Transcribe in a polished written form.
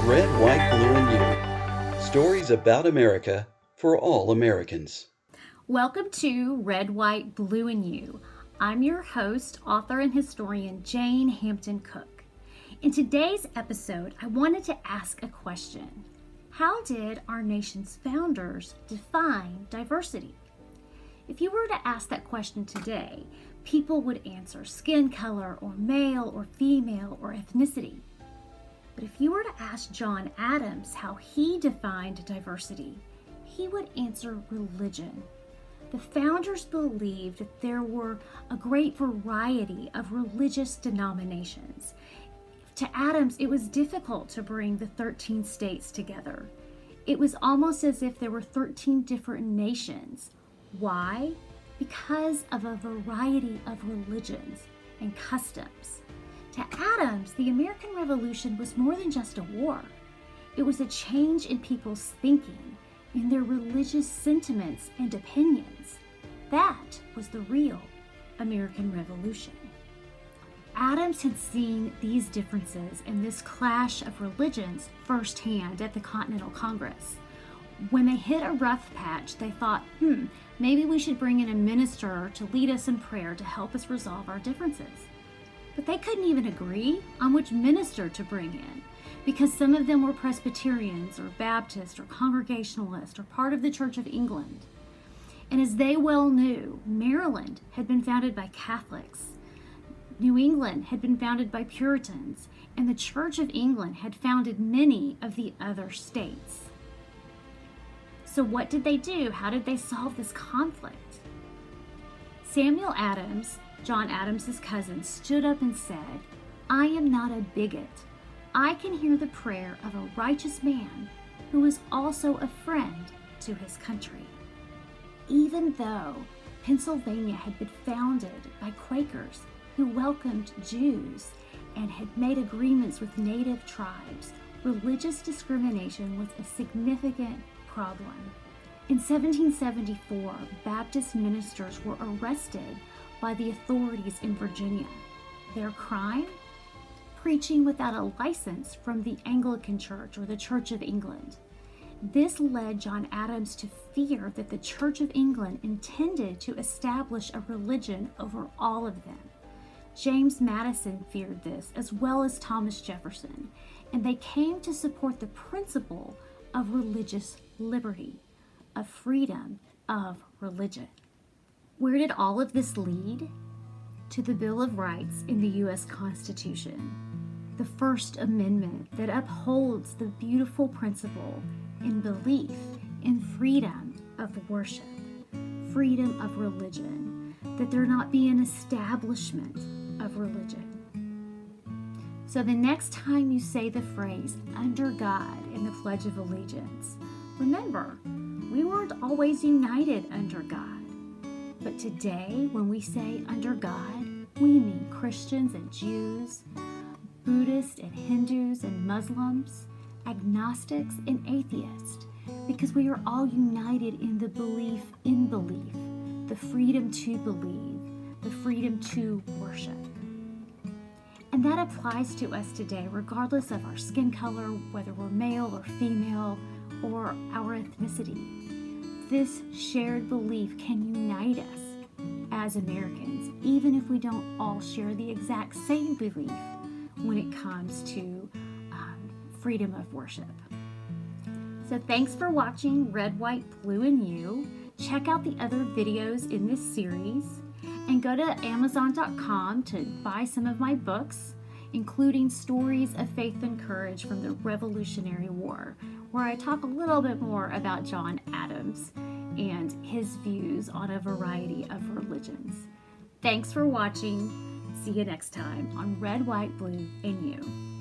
Red, White, Blue, and You. Stories about America for all Americans. Welcome to Red, White, Blue, and You. I'm your host, author, and historian Jane Hampton Cook. In today's episode, I wanted to ask a question. How did our nation's founders define diversity? If you were to ask that question today, people would answer skin color or male or female or ethnicity. But if you were to ask John Adams how he defined diversity, he would answer religion. The founders believed that there were a great variety of religious denominations. To Adams, it was difficult to bring the 13 states together. It was almost as if there were 13 different nations. Why? Because of a variety of religions and customs. To Adams, the American Revolution was more than just a war. It was a change in people's thinking, in their religious sentiments and opinions. That was the real American Revolution. Adams had seen these differences and this clash of religions firsthand at the Continental Congress. When they hit a rough patch, they thought, maybe we should bring in a minister to lead us in prayer to help us resolve our differences. But they couldn't even agree on which minister to bring in, because some of them were Presbyterians or Baptist or Congregationalist or part of the Church of England. And as they well knew, Maryland had been founded by Catholics, New England had been founded by Puritans, and the Church of England had founded many of the other states. So what did they do? How did they solve this conflict? Samuel Adams, John Adams's cousin, stood up and said, "I am not a bigot. I can hear the prayer of a righteous man who is also a friend to his country." Even though Pennsylvania had been founded by Quakers who welcomed Jews and had made agreements with native tribes, religious discrimination was a significant problem. In 1774, Baptist ministers were arrested by the authorities in Virginia. Their crime? Preaching without a license from the Anglican Church or the Church of England. This led John Adams to fear that the Church of England intended to establish a religion over all of them. James Madison feared this, as well as Thomas Jefferson, and they came to support the principle of religious liberty, of freedom of religion. Where did all of this lead? To the Bill of Rights in the U.S. Constitution, the First Amendment that upholds the beautiful principle in belief in freedom of worship, freedom of religion, that there not be an establishment of religion. So the next time you say the phrase "under God" in the Pledge of Allegiance, remember, we weren't always united under God. But today, when we say "under God," we mean Christians and Jews, Buddhists and Hindus and Muslims, agnostics and atheists, because we are all united in the belief in belief, the freedom to believe, the freedom to worship. And that applies to us today, regardless of our skin color, whether we're male or female, or our ethnicity. This shared belief can unite us as Americans, even if we don't all share the exact same belief when it comes to freedom of worship. So thanks for watching Red, White, Blue, and You. Check out the other videos in this series and go to Amazon.com to buy some of my books, including Stories of Faith and Courage from the Revolutionary War, where I talk a little bit more about John Adams and his views on a variety of religions. Thanks for watching. See you next time on Red, White, Blue, and You.